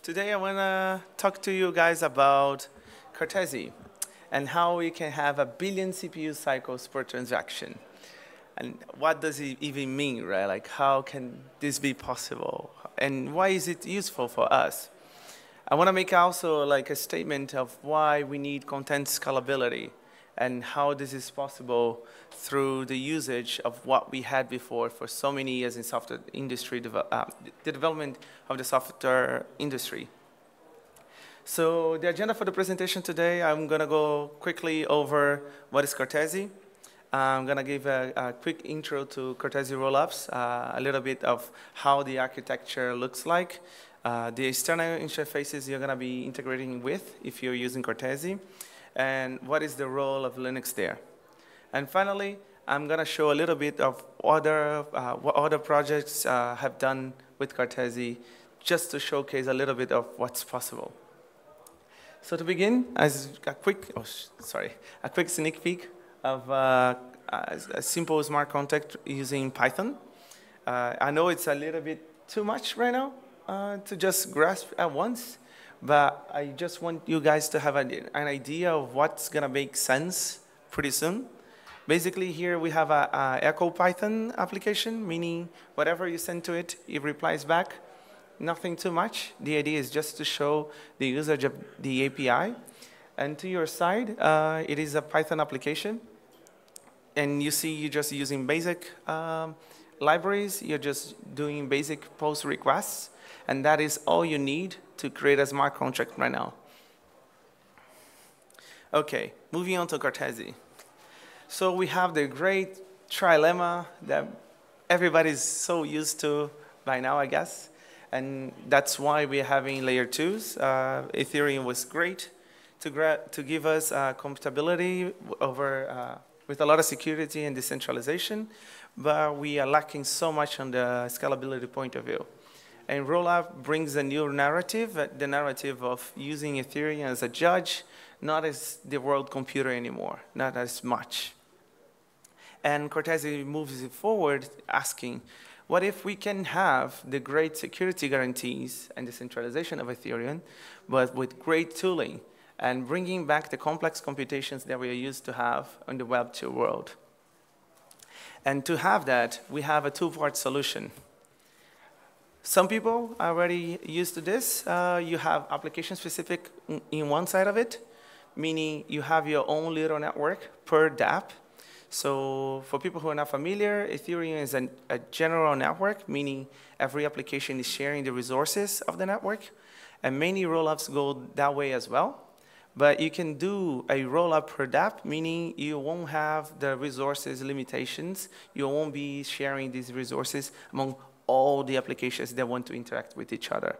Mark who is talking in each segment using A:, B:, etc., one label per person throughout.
A: Today I want to talk to you guys about Cartesi and how we can have 1 billion CPU cycles per transaction. And what does it even mean, right? Like, how can this be possible? And why is it useful for us? I want to make also like a statement of why we need content scalability and how this is possible through the usage of what we had before for so many years in software industry, the development of the software industry. So the agenda for the presentation today, I'm going to go quickly over what is Cartesi. I'm going to give a quick intro to Cartesi rollups, a little bit of how the architecture looks like, the external interfaces you're going to be integrating with if you're using Cartesi, and what is the role of Linux there. And finally, I'm going to show a little bit of what other projects have done with Cartesi, just to showcase a little bit of what's possible. So to begin, as a quick sneak peek of a simple smart contract using Python. I know it's a little bit too much right now to just grasp at once, but I just want you guys to have an idea of what's going to make sense pretty soon. Basically, here we have a Echo Python application, meaning whatever you send to it, it replies back. Nothing too much. The idea is just to show the usage of the API. And to your side, it is a Python application. And you see you're just using basic libraries. You're just doing basic post requests. And that is all you need to create a smart contract right now. OK, moving on to Cartesi. So we have the great trilemma that everybody's so used to by now, I guess. And that's why we're having layer 2s. Ethereum was great to give us compatibility over with a lot of security and decentralization, but we are lacking so much on the scalability point of view. And Rollup brings a new narrative, the narrative of using Ethereum as a judge, not as the world computer anymore, not as much. And Cartesi moves it forward asking, what if we can have the great security guarantees and decentralization of Ethereum, but with great tooling and bringing back the complex computations that we are used to have in the Web 2 world? And to have that, we have a two-part solution. Some people are already used to this. You have application-specific in one side of it, meaning you have your own little network per dApp. So for people who are not familiar, Ethereum is a general network, meaning every application is sharing the resources of the network. And many rollups go that way as well. But you can do a rollup per dApp, meaning you won't have the resources limitations. You won't be sharing these resources among all the applications that want to interact with each other.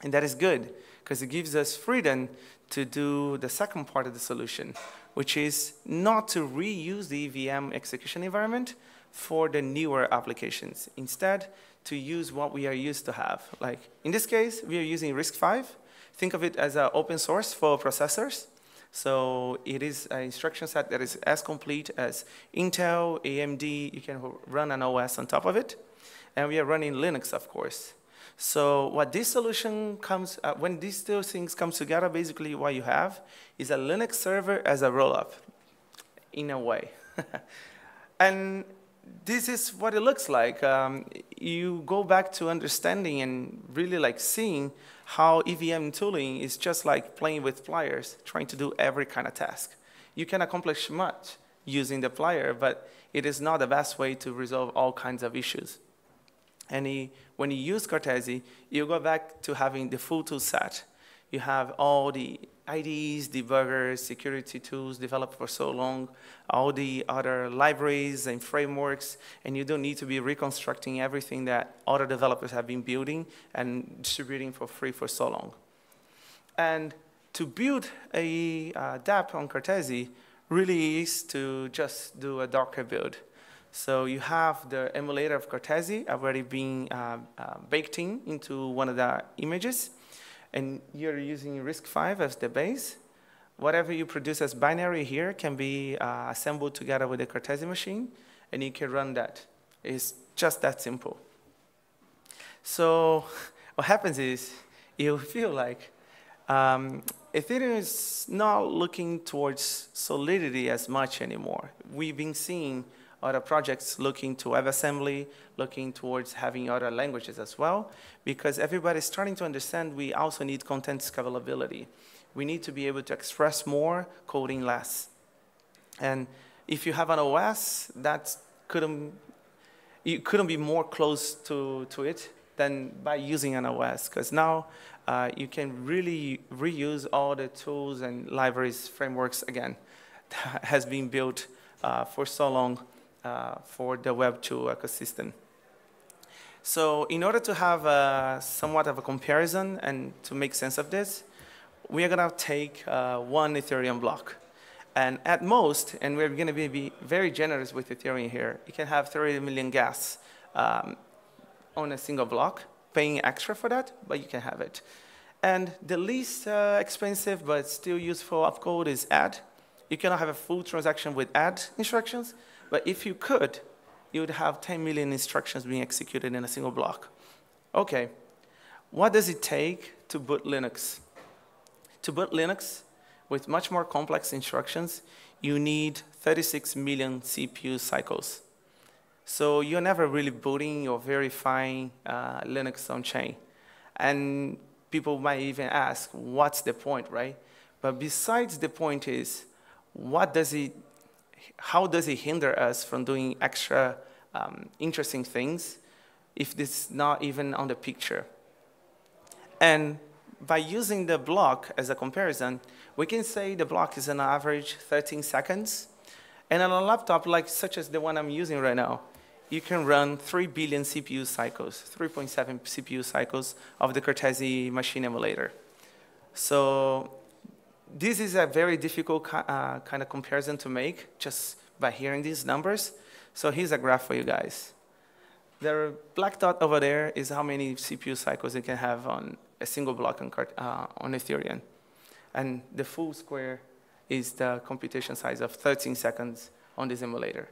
A: And that is good, because it gives us freedom to do the second part of the solution, which is not to reuse the EVM execution environment for the newer applications. Instead, to use what we are used to have. Like in this case, we are using RISC-V. Think of it as an open source for processors. So it is an instruction set that is as complete as Intel, AMD. You can run an OS on top of it. And we are running Linux, of course. So what this solution comes, when these two things come together, basically what you have is a Linux server as a rollup, in a way. And this is what it looks like. You go back to understanding and really like seeing how EVM tooling is just like playing with pliers, trying to do every kind of task. You can accomplish much using the plier, but it is not the best way to resolve all kinds of issues. And when you use Cartesi, you go back to having the full tool set. You have all the IDEs, debuggers, security tools developed for so long, all the other libraries and frameworks, and you don't need to be reconstructing everything that other developers have been building and distributing for free for so long. And to build a dApp on Cartesi really is to just do a Docker build. So you have the emulator of Cartesi already being baked into one of the images. And you're using RISC-V as the base. Whatever you produce as binary here can be assembled together with the Cartesi machine, and you can run that. It's just that simple. So what happens is you feel like Ethereum is not looking towards solidity as much anymore. We've been seeing other projects looking to WebAssembly, looking towards having other languages as well, because everybody's starting to understand we also need content scalability. We need to be able to express more, coding less. And if you have an OS, you couldn't be more close to it than by using an OS, because now you can really reuse all the tools and libraries, frameworks, again, that has been built for so long for the Web2 ecosystem. So in order to have somewhat of a comparison and to make sense of this, we are going to take one Ethereum block. And at most, and we're going to be very generous with Ethereum here, you can have 30 million gas on a single block, paying extra for that, but you can have it. And the least expensive but still useful opcode is add. You cannot have a full transaction with add instructions, but if you could, you would have 10 million instructions being executed in a single block. Okay, what does it take to boot Linux? To boot Linux with much more complex instructions, you need 36 million CPU cycles. So you're never really booting or verifying Linux on chain. And people might even ask, what's the point, right? But besides the point is, how does it hinder us from doing extra interesting things if this is not even on the picture? And by using the block as a comparison, we can say the block is on average 13 seconds. And on a laptop such as the one I'm using right now, you can run 3 billion CPU cycles, 3.7 CPU cycles of the Cartesi machine emulator. So this is a very difficult kind of comparison to make just by hearing these numbers. So here's a graph for you guys. The black dot over there is how many CPU cycles you can have on a single block on Ethereum. And the full square is the computation size of 13 seconds on this emulator.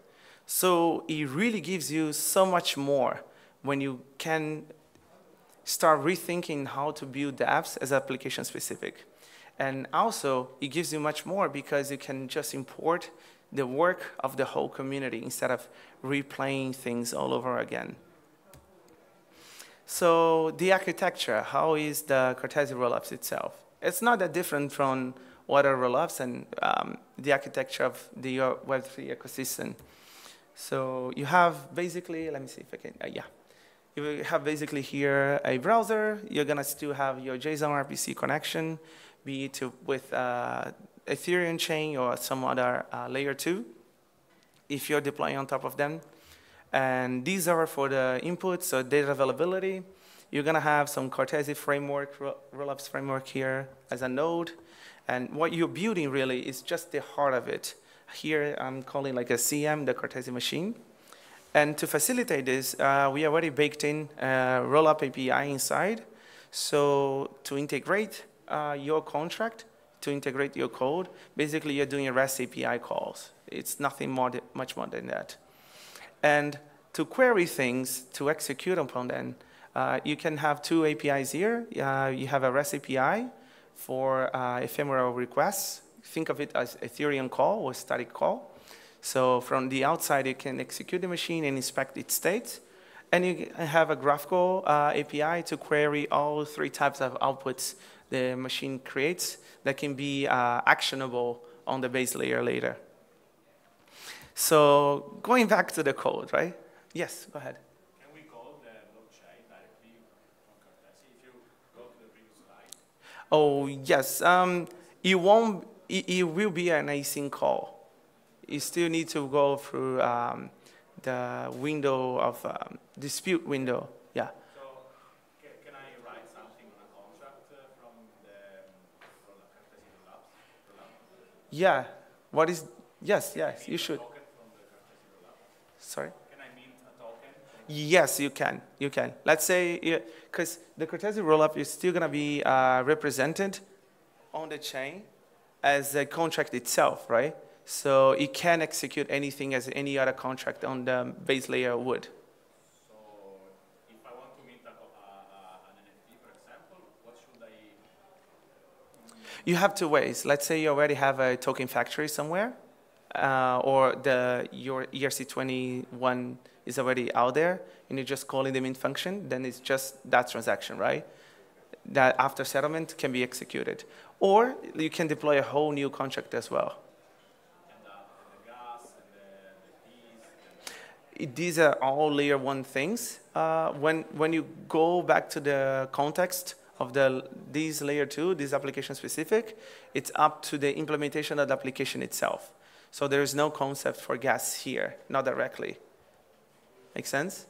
A: So it really gives you so much more when you can start rethinking how to build the apps as application specific. And also, it gives you much more because you can just import the work of the whole community instead of replaying things all over again. So the architecture, how is the Cartesi rollups itself? It's not that different from other rollups and the architecture of the Web3 ecosystem. So you have basically, let me see if I can, yeah. You have basically here a browser. You're going to still have your JSON RPC connection, be it with Ethereum chain or some other layer 2, if you're deploying on top of them. And these are for the inputs, so data availability. You're going to have some Cartesi framework, rollups framework here as a node. And what you're building really is just the heart of it. Here I'm calling like a CM, the Cartesi machine. And to facilitate this, we already baked in a rollup API inside. So to integrate your contract, to integrate your code, basically you're doing a REST API calls. It's nothing much more than that. And to query things, to execute upon them, you can have two APIs here. You have a REST API for ephemeral requests. Think of it as Ethereum call or static call. So from the outside, you can execute the machine and inspect its state. And you have a graphical API to query all three types of outputs the machine creates that can be actionable on the base layer later. So going back to the code, right? Yes, go ahead.
B: Can we call the blockchain directly from Cartesi if you go to the previous slide?
A: Oh, yes. It will be an async call. You still need to go through the window of dispute window. Yeah.
B: So can I write something on a contract from the Cartesi rollup?
A: Yeah. What is? Yes, you should.
B: Token from the Cartesi rollup?
A: Sorry.
B: Can I mint a token?
A: Yes, you can. You can. Let's say, because the Cartesi rollup is still going to be represented on the chain as a contract itself, right? So it can execute anything as any other contract on the base layer would.
B: So if I want to mint an NFT, for example, what should
A: You have two ways. Let's say you already have a token factory somewhere, or your ERC21 is already out there, and you're just calling the mint function, then it's just that transaction, right? That after settlement can be executed. Or you can deploy a whole new contract as well.
B: And the gas and the fees.
A: These are all layer one things. When you go back to the context of these layer two, this application specific, it's up to the implementation of the application itself. So there is no concept for gas here, not directly. Make sense?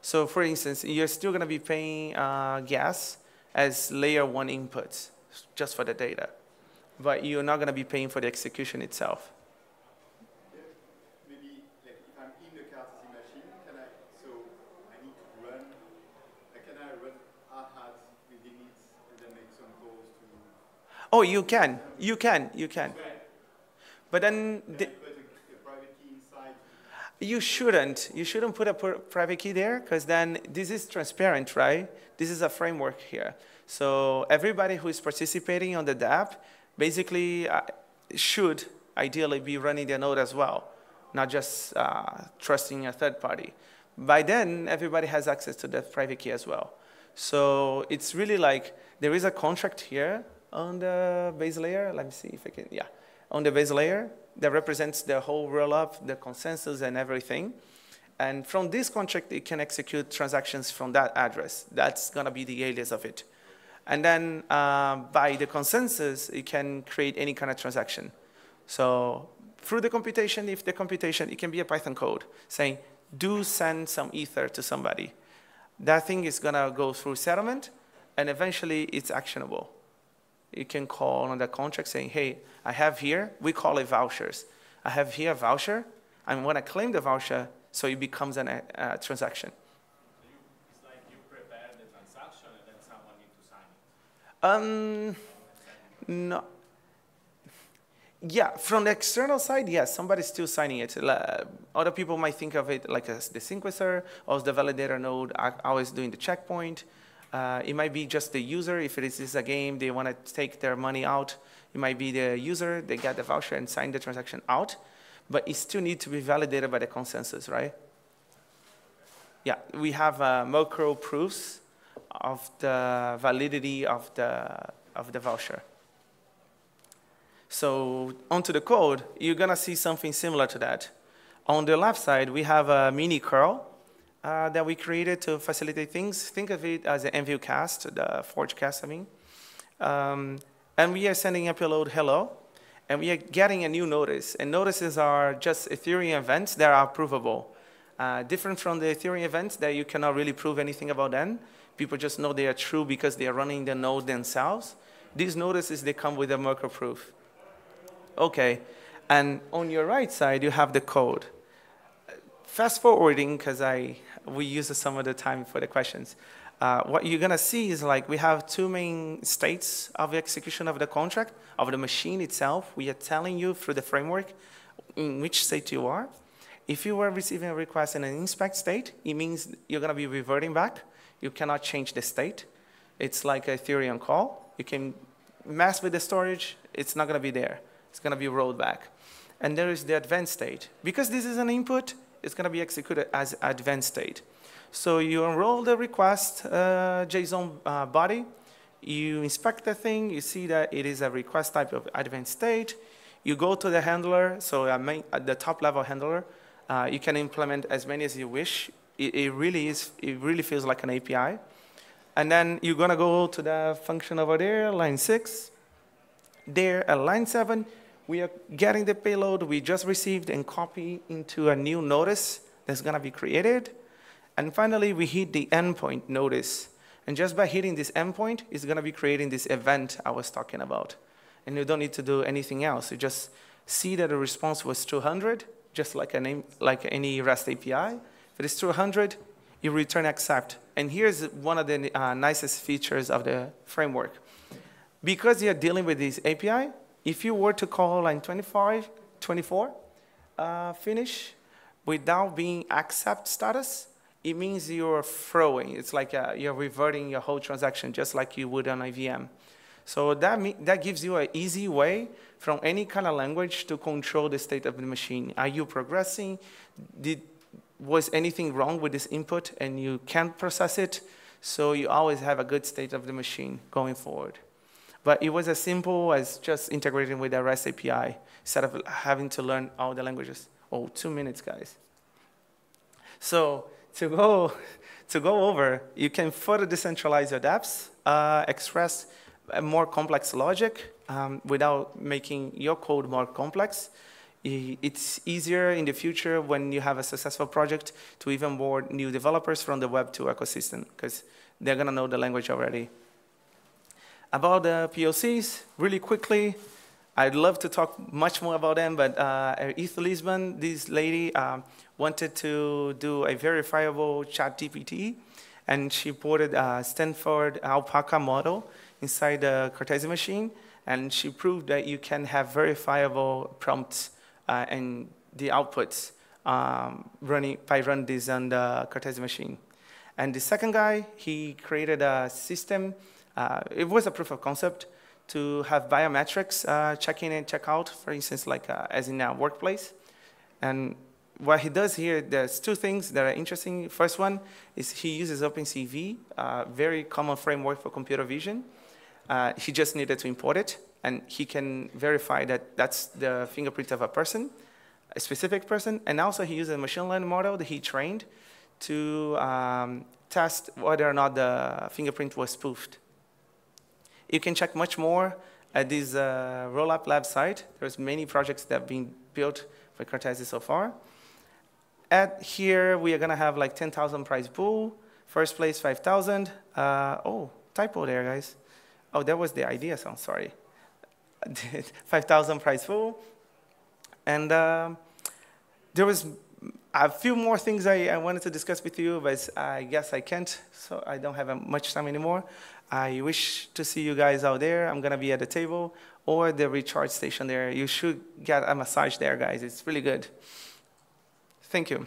A: So for instance, you're still going to be paying gas as layer one inputs, just for the data. But you're not going to be paying for the execution itself.
C: Maybe like if I'm in the Cartesi machine, so I need to run, can I run hard within it and then make some calls to...
A: Oh, you can. You can. But then...
C: Put a private key inside.
A: You shouldn't put a private key there, because then this is transparent, right? This is a framework here. So everybody who is participating on the dApp basically should ideally be running their node as well, not just trusting a third party. By then, everybody has access to that private key as well. So it's really like there is a contract here on the base layer. Let me see if I can, yeah. On the base layer that represents the whole rollup, the consensus and everything. And from this contract, it can execute transactions from that address. That's going to be the alias of it. And then by the consensus, it can create any kind of transaction. So through the computation, if the computation, it can be a Python code saying, do send some ether to somebody. That thing is going to go through settlement, and eventually it's actionable. You can call on the contract saying, hey, I have here, we call it vouchers. I have here a voucher. I want to claim the voucher, so it becomes a transaction.
B: It's like you prepare the transaction and then someone needs to sign it.
A: No. Yeah, from the external side, yes, somebody's still signing it. Other people might think of it like as the sequencer or as the validator node always doing the checkpoint. It might be just the user. If it is a game, they want to take their money out. It might be the user, they get the voucher and sign the transaction out. But it still needs to be validated by the consensus, right? Yeah, we have macro proofs of the validity of the voucher. So onto the code, you're going to see something similar to that. On the left side, we have a mini curl that we created to facilitate things. Think of it as an MVU cast, the Forge cast, I mean. And we are sending a payload hello, and we are getting a new notice. And notices are just Ethereum events that are provable. Different from the Ethereum events that you cannot really prove anything about them. People just know they are true because they are running the node themselves. These notices, they come with a Merkle proof. Okay, and on your right side, you have the code. Fast forwarding, because we use some of the time for the questions. What you're going to see is like we have two main states of the execution of the contract, of the machine itself. We are telling you through the framework in which state you are. If you are receiving a request in an inspect state, it means you're going to be reverting back. You cannot change the state. It's like a Ethereum call. You can mess with the storage. It's not going to be there. It's going to be rolled back. And there is the advanced state. Because this is an input, it's going to be executed as advanced state. So you enroll the request JSON body. You inspect the thing. You see that it is a request type of advanced state. You go to the handler. So at the top level handler, you can implement as many as you wish. It really feels like an API. And then you're going to go to the function over there, line 6. There at line 7, we are getting the payload we just received and copy into a new notice that's going to be created. And finally, we hit the endpoint notice. And just by hitting this endpoint, it's going to be creating this event I was talking about. And you don't need to do anything else. You just see that the response was 200, just like any REST API. If it is 200, you return accept. And here's one of the nicest features of the framework. Because you're dealing with this API, if you were to call line 24, finish, without being accept status, it means you're throwing. It's like you're reverting your whole transaction just like you would on IVM. So that gives you an easy way from any kind of language to control the state of the machine. Are you progressing? Was anything wrong with this input and you can't process it? So you always have a good state of the machine going forward. But it was as simple as just integrating with the REST API instead of having to learn all the languages. Oh, 2 minutes, guys. So to go over, you can further decentralize your dApps, express a more complex logic without making your code more complex. It's easier in the future when you have a successful project to even board new developers from the Web2 ecosystem because they're going to know the language already. About the POCs, really quickly, I'd love to talk much more about them, but ETH Lisbon, this lady wanted to do a verifiable chat GPT, and she ported a Stanford Alpaca model inside the Cartesi machine, and she proved that you can have verifiable prompts and the outputs running this on the Cartesi machine. And the second guy, he created a system. It was a proof of concept to have biometrics check in and check out, for instance, like as in a workplace. And what he does here, there's two things that are interesting. First one is he uses OpenCV, very common framework for computer vision. He just needed to import it, and he can verify that that's the fingerprint of a person, a specific person. And also he used a machine learning model that he trained to test whether or not the fingerprint was spoofed. You can check much more at this Rollup Lab site. There's many projects that have been built for Cartesi so far. At here, we are going to have like 10,000 prize pool. First place, 5,000. Oh, typo there, guys. Oh, that was the idea, so I'm sorry. 5,000 prize pool. And there was a few more things I wanted to discuss with you, but I guess I can't, so I don't have much time anymore. I wish to see you guys out there. I'm going to be at the table or the recharge station there. You should get a massage there, guys. It's really good. Thank you.